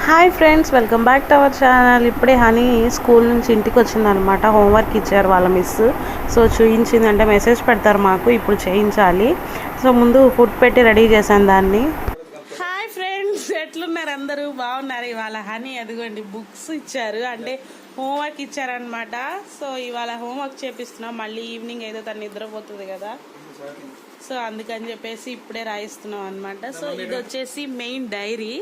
Hi friends, welcome back to our channel. ఇప్పుడే honey school నుంచి ఇంటికి వచ్చిందనమాట. హోంవర్క్ ఇచ్చారు వాళ్ళ మిస్. సో చూయించిందంటే మెసేజ్ పెడతారు మాకు, ఇప్పుడు చేయించాలి. సో ముందు ఫుడ్ పెట్టి రెడీ చేశాను దాన్ని. హాయ్ ఫ్రెండ్స్, ఎట్లున్నారు అందరూ? బాగున్నారు? ఇవాళ హనీ అదిగోండి బుక్స్ ఇచ్చారు, అంటే హోంవర్క్ ఇచ్చారనమాట. సో ఇవాళ హోంవర్క్ చేపిస్తున్నాం. మళ్ళీ ఈవినింగ్ ఏదో తను నిద్రపోతుంది కదా, సో అందుకని చెప్పేసి ఇప్పుడే రాయిస్తున్నాం అనమాట. సో ఇది వచ్చేసి మెయిన్ డైరీ,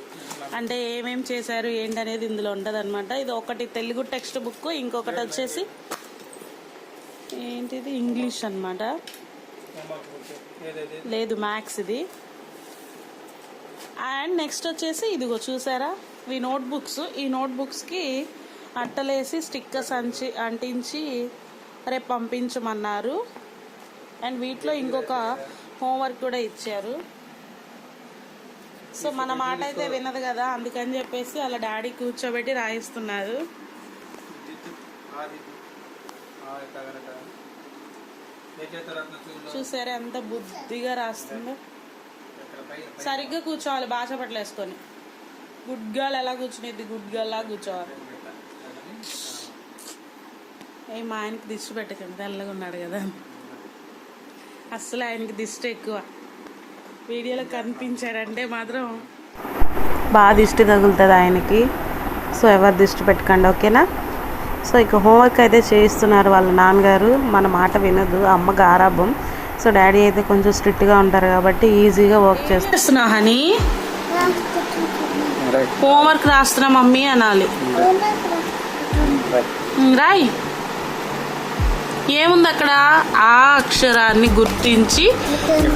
అంటే ఏమేం చేశారు ఏంటనేది ఇందులో ఉంటుంది అనమాట. ఇది ఒకటి తెలుగు టెక్స్ట్ బుక్, ఇంకొకటి వచ్చేసి ఏంటిది ఇంగ్లీష్ అనమాట, లేదు మ్యాథ్స్ ఇది. అండ్ నెక్స్ట్ వచ్చేసి ఇదిగో చూసారా ఈ నోట్బుక్స్. ఈ నోట్బుక్స్కి అట్టలేసి స్టిక్కర్స్ అంటించి రేపు పంపించమన్నారు. అండ్ వీటిలో ఇంకొక హోంవర్క్ కూడా ఇచ్చారు. సో మన మాట అయితే వినదు కదా, అందుకని చెప్పేసి అలా డాడీ కూర్చోబెట్టి రాయిస్తున్నారు. చూసారా ఎంత బుద్ధిగా రాస్తుందో. సరిగ్గా కూర్చోవాలి, భాష పట్ల వేసుకొని. గుడ్ గర్ల్ ఎలా కూర్చునేది, గుడ్ గర్ల్ లా కూర్చోవాలి. మా ఆయనకి దిష్టి పెట్టకండి, తెల్లగా ఉన్నాడు కదా. అస్సలు ఆయనకి దిష్టి ఎక్కువ, వీడియోలో కనిపించాడంటే మాత్రం బాగా దిష్టి తగులుతుంది ఆయనకి. సో ఎవరు దిష్టి పెట్టకండి, ఓకేనా? సో ఇక హోంవర్క్ అయితే చేయిస్తున్నారు వాళ్ళ నాన్నగారు. మన మాట వినదు, అమ్మ గారాబం. సో డాడీ అయితే కొంచెం స్ట్రిక్ట్గా ఉంటారు కాబట్టి ఈజీగా వర్క్ చేస్తున్నా. హనీ హోంవర్క్ రాస్తున్నా మమ్మీ అనాలి. రాయ్. ఏముంది అక్కడ? ఆ అక్షరాన్ని గుర్తించి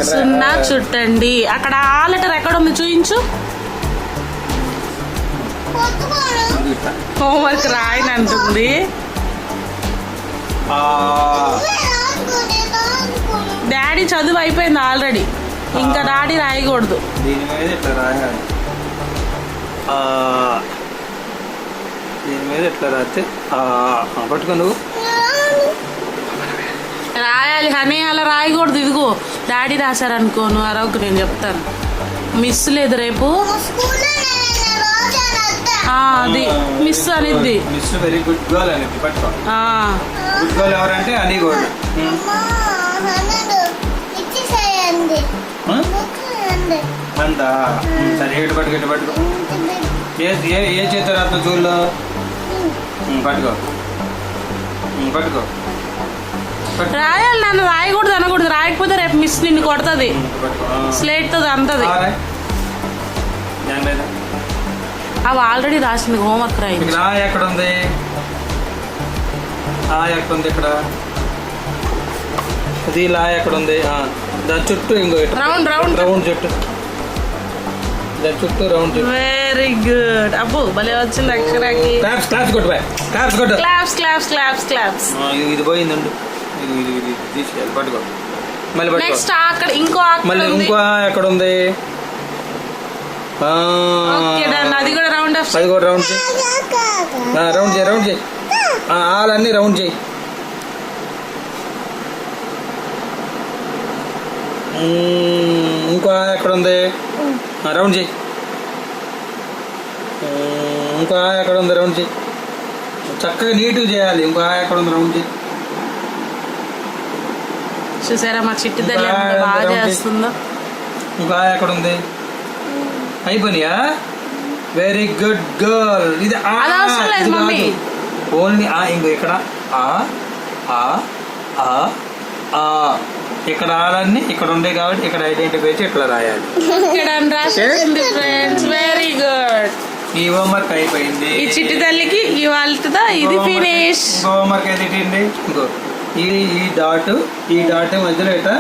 0 చుట్టండి. అక్కడ ఆ లెటర్ ఎక్కడ ఉంది చూయించు. హోంవర్క్ రాయనంటుంది. డాడీ చదువు అయిపోయింది ఆల్రెడీ, ఇంకా డాడీ రాయకూడదు. పట్టుకో, రాయాలి హనీ, అలా రాయకూడదు. ఇదిగో డాడీ రాశారనుకో, నువ్వు అరవకు, నేను చెప్తాను. మిస్ లేదు రేపు, అది మిస్ అనేది. మిస్ వెరీ గుడ్ గర్ల్ అనేది. పట్టుకో. గుడ్ గర్ల్ ఎవరంటే అని కూడా అంతా సరే. ఎటు పట్టుకో, ఎటు పట్టుకో. ఏ చేత రాత్న చూడలో పట్టుకో, పట్టుకో. రాయాలి, నన్ను రాయకూడదు అనకూడదు. రాయకపోతే రేపు మిస్ నిన్ను కొడుతుంది, స్లేట్ తో అంతది. అవి ఆల్రెడీ రాసింది, హోంవర్క్ రాయింది. ఎక్కడ ఉంది? ఎక్కడ ఉంది? ఇక్కడ అది లా ఎక్కడ ఉంది? దాని చుట్టూ ఇంకో రౌండ్ రౌండ్ రౌండ్ చుట్టూ, దాని చుట్టూ రౌండ్ చుట్టూ. Very good. అబ్బో భలే వచ్చింది అక్షరాకి. క్లాప్స్ క్లాప్స్ కొట్టు, క్లాప్స్ కొట్టు. Claps claps claps claps. ఇది పోయిందండి, ఇది తీసుకెళ్ళి పట్టుకో. మళ్ళీ పట్టుకో. నెక్స్ట్ అక్కడ ఇంకో మళ్ళీ ఇంకో ఎక్కడ ఉంది? అది కూడా రౌండ్ ఆఫ్. అది కూడా రౌండ్ చేయి, రౌండ్ చేయి, రౌండ్ చేయి. ఆలన్నీ రౌండ్ చేయి. ఇంకో ఎక్కడ ఉంది? రౌండ్ చేయి. ఇంకో ఎక్కడ ఉంది? రౌండ్ చేయి. చక్కగా నీట్గా చేయాలి. ఇంకో ఎక్కడ ఉంది? రౌండ్ చేయి. చూసారా మా చిట్టి తల్లి బాగా చేస్తుందో. ఇంకా ఎక్కడ ఉంది? అయిపోయినాయా? Very good girl. ఇది ఓన్లీ ఇంకో ఇక్కడ ఇక్కడ ఆలన్నీ ఇక్కడ ఉండే కాబట్టి ఇక్కడ ఐడెంటిఫై చేసి ఇట్లా రాయాలి. Very good. ఈ హోంవర్క్ అయిపోయింది. ఈ చిట్టి తల్లికి ఇవాళ ఇది ఫినిష్. హోంవర్క్ ఏది ఇట్టింది? ఇంకో ఈ డాట్ మధ్యలో ఇట్లా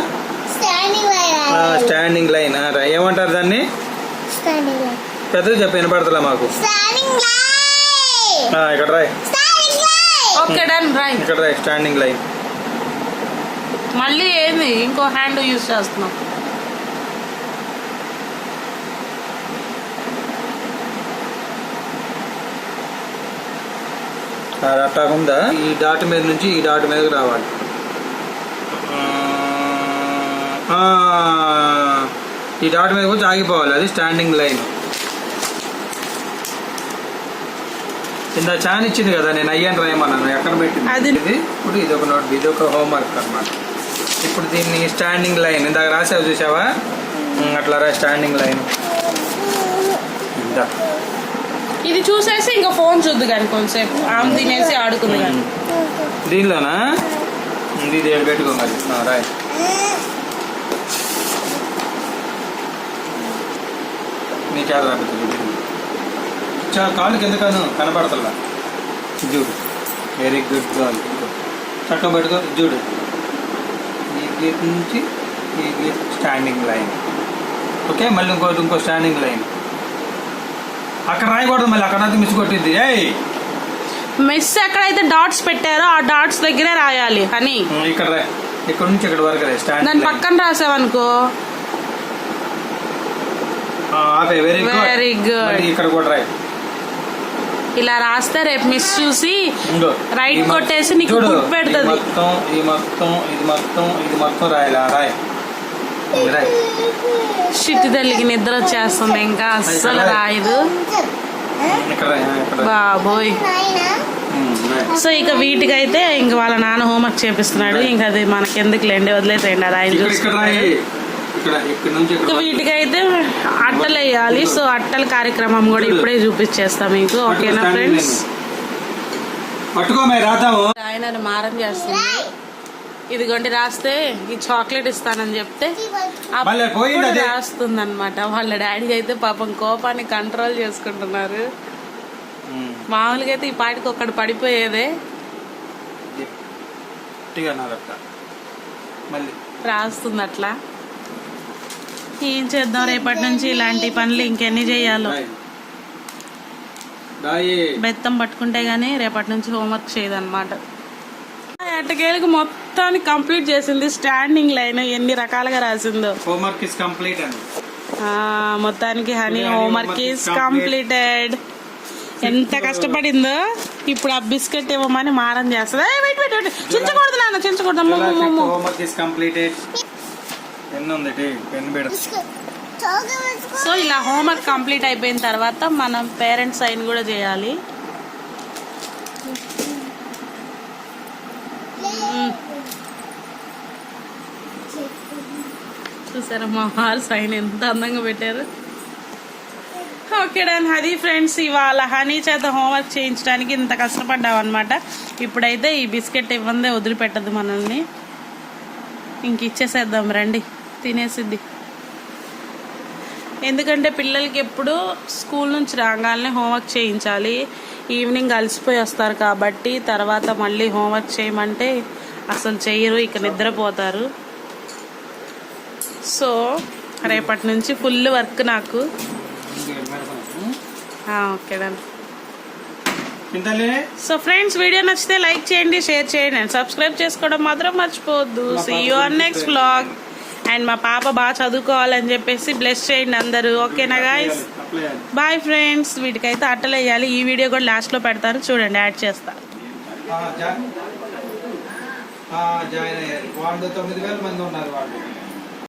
స్టాండింగ్ లైన్. ఏమంటారు దాన్ని? పెద్దగా చెప్పి వినపడతలే మాకు. ఇక్కడ రాయ్. ఇక్కడ రాయ్ స్టాండింగ్ లైన్. మళ్ళీ ఏంది ఇంకో హ్యాండ్ యూజ్ చేస్తున్నాం. అట్టాకుండా ఈ డాట్ మీద నుంచి ఈ డాట్ మీదకి రావాలి. ఈ డాట్ మీద వచ్చి ఆగిపోవాలి, అది స్టాండింగ్ లైన్. కింద చాన్ ఇచ్చింది కదా, నేను అయ్యాను రాయమన్నాను, ఎక్కడ పెట్టింది అది. ఇది. ఇప్పుడు ఇది ఒక నోట్, ఇది ఒక హోంవర్క్ అన్నమాట. ఇప్పుడు దీన్ని స్టాండింగ్ లైన్ ఇందాక రాసావు చూసావా, అట్లా రా స్టాండింగ్ లైన్. ఇది చూసేసి ఇంకా ఫోన్ చూద్దు కానీ కొంచెంసేపు ఆమె తినేసి ఆడుకుంది కానీ. దీనిలోనా ఇది పెట్టుకో మరి, రాయ్. నీ చేత రాబోతుంది కాళ్ళకి ఎందుకను కనపడతల్లా. చూడు, వెరీ గుడ్ గర్ల్. చక్కగా పెట్టుకో. చూడు, ఈ గీత నుంచి ఈ గీత స్టాండింగ్ లైన్. ఓకే, మళ్ళీ ఇంకో స్టాండింగ్ లైన్. అక్కడ రాయకూడదు, మళ్ళీ అక్కడ మిస్ కొట్టింది. మిస్ ఎక్కడైతే డాట్స్ పెట్టారో ఆ డాట్స్ దగ్గరే రాయాలి అని. ఇక్కడ రాయి, ఇక్కడ నుంచి ఇక్కడ వరకు రాయి స్టాండింగ్. దాని పక్కన రాసావనుకో. Very good. ఇక్కడ కూడా రాయి. ఇలా రాస్తే రేపు మిస్ చూసి రైట్ కొట్టేసి నీకు గుర్తు పెడుతుంది. ఇది మొత్తం రాయాలి. రాయి. షిట్టి తల్లికి నిద్ర వచ్చేస్తుంది, ఇంకా అస్సలు రాయదు బాబోయ్. సో ఇక వీటికైతే ఇంక వాళ్ళ నాన్న హోంవర్క్ చేపిస్తున్నాడు, ఇంకా అది మనకెందుకు లేండి, వదిలేసేయండి, అది ఆయన చూసుకుంటాడు. ఇక వీటికైతే అట్టలు వేయాలి. సో అట్టల కార్యక్రమం కూడా ఇప్పుడే చూపించేస్తాం మీకు. ఓకేనా ఫ్రెండ్స్? ఆయన మారం చేస్తుంది. ఇదిగోండి రాస్తే ఈ చాక్లెట్ ఇస్తానని చెప్తే రాస్తుంది అనమాట. వాళ్ళ డాడీ అయితే పాపం కోపాన్ని కంట్రోల్ చేసుకుంటున్నారు. మామూలుగా అయితే ఈ పాటికి ఒక్కడు పడిపోయేదే. రాస్తుంది అట్లా. ఏం చేద్దాం, రేపటి నుంచి ఇలాంటి పనులు ఇంకెన్ని చేయాలో. బెత్తం పట్టుకుంటే గానీ రేపటి నుంచి హోంవర్క్ చేయదన్నమాట. ఎట్టకేలకు మొత్తాన్ని కంప్లీట్ చేసింది. స్టాండింగ్ లైన్ ఎన్ని రకాలుగా రాసిందో. హోంవర్క్ ఇస్ కంప్లీట్ అని మొత్తానికి హనీ హోంవర్క్ ఇస్ కంప్లీటెడ్. ఎంత కష్టపడిందో. ఇప్పుడు ఆ బిస్కెట్ ఇవ్వమని మారం చేస్తుంది. చించకూడదు నాన్న, చించకూడదు. సో ఇలా హోంవర్క్ కంప్లీట్ అయిపోయిన తర్వాత మనం పేరెంట్స్ సైన్ కూడా చేయాలి. చూసారా మా వారు సైన్ ఎంత అందంగా పెట్టారు. Okay done. అది ఫ్రెండ్స్, ఇవాళ హనీ చేత హోంవర్క్ చేయించడానికి ఇంత కష్టపడ్డాం అనమాట. ఇప్పుడైతే ఈ బిస్కెట్ ఇవ్వందే వదిలిపెట్టదు మనల్ని. ఇంక ఇచ్చేసేద్దాం రండి, తినేసిద్ది. ఎందుకంటే పిల్లలకి ఎప్పుడు స్కూల్ నుంచి రాగానే హోంవర్క్ చేయించాలి. ఈవినింగ్ అలసిపోయి వస్తారు కాబట్టి తర్వాత మళ్ళీ హోంవర్క్ చేయమంటే అసలు చెయ్యరు, ఇక నిద్రపోతారు. సో రేపటి నుంచి ఫుల్ వర్క్ నాకు. Okay done. So friends, video నచ్చితే లైక్ చేయండి, షేర్ చేయండి అండ్ సబ్స్క్రైబ్ చేసుకోవడం మాత్రం మర్చిపోవద్దు. See you on next vlog. And మా పాప బాగా చదువుకోవాలని చెప్పేసి బ్లెస్ చేయండి అందరూ. ఓకేనా గాయ్స్? Bye friends. వీటికైతే అట్టలు వేయాలి. ఈ వీడియో కూడా లాస్ట్లో పెడతాను, చూడండి, యాడ్ చేస్తాను. జాయిన్ అయ్యారు వాళ్ళు 9,000 మంది ఉన్నారు వాళ్ళు.